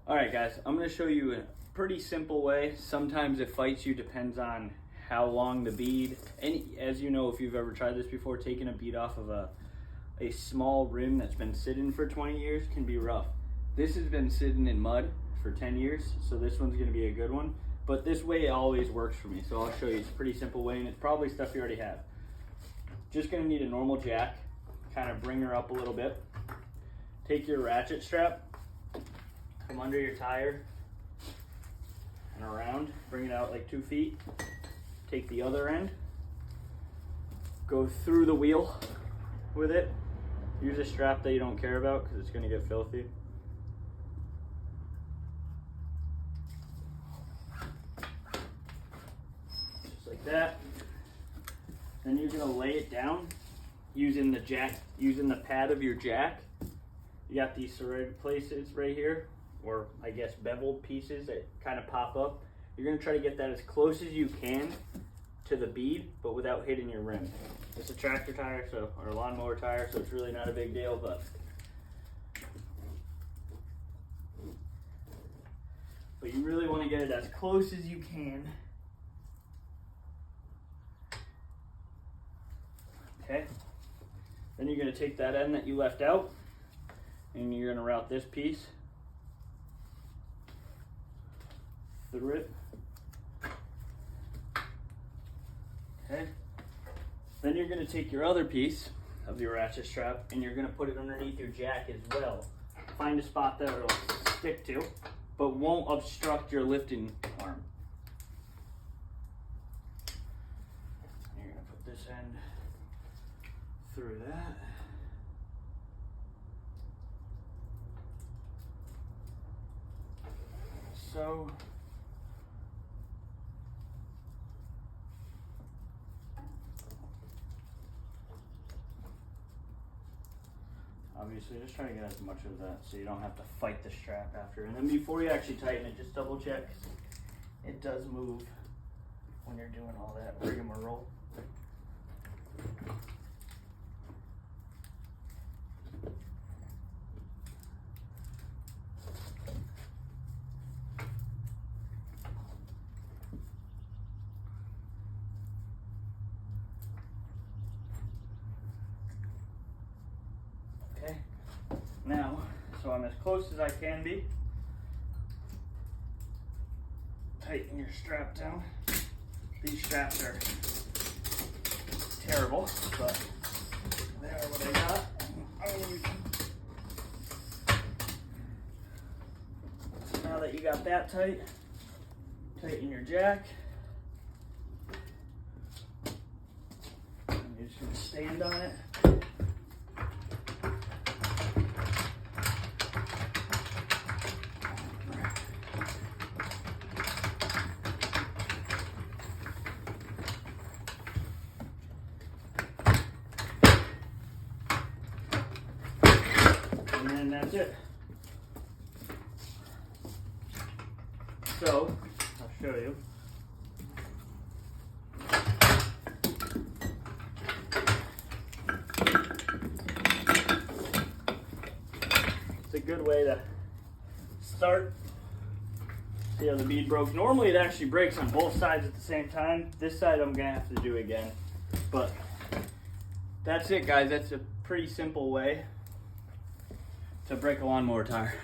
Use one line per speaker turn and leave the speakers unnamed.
All right, guys, I'm gonna show you a pretty simple way. Sometimes it fights you, depends on how long the bead, and as you know, if you've ever tried this before, taking a bead off of a small rim that's been sitting for 20 years can be rough. This has been sitting in mud for 10 years, so this one's gonna be a good one. But this way always works for me, so I'll show you. It's a pretty simple way, and it's probably stuff you already have. Just gonna need a normal jack, kind of bring her up a little bit. Take your ratchet strap, come under your tire and around, bring it out like 2 feet. Take the other end, go through the wheel with it. Use a strap that you don't care about because it's gonna get filthy. Just like that. Then you're gonna lay it down using the jack, using the pad of your jack. You got these serrated places right here, or I guess beveled pieces that kind of pop up. You're gonna try to get that as close as you can to the bead, but without hitting your rim. It's a tractor tire, or a lawnmower tire, so it's really not a big deal, but you really want to get it as close as you can. Okay. Then you're gonna take that end that you left out, and you're gonna route this piece through it. Okay. Then you're gonna take your other piece of your ratchet strap and you're gonna put it underneath your jack as well. Find a spot that it'll stick to, but won't obstruct your lifting arm. You're gonna put this end through that. So. Obviously, just try to get as much of that so you don't have to fight the strap after. And then before you actually tighten it, just double check. It does move when you're doing all that rigmarole. Okay, now, so I'm as close as I can be. Tighten your strap down. These straps are terrible, but they are what I got. Now that you got that tight, tighten your jack. And you're just gonna stand on it. And that's it. So, I'll show you. It's a good way to start. See how the bead broke? Normally it actually breaks on both sides at the same time. This side I'm gonna have to do again. But that's it, guys. That's a pretty simple way to break a lawnmower tire.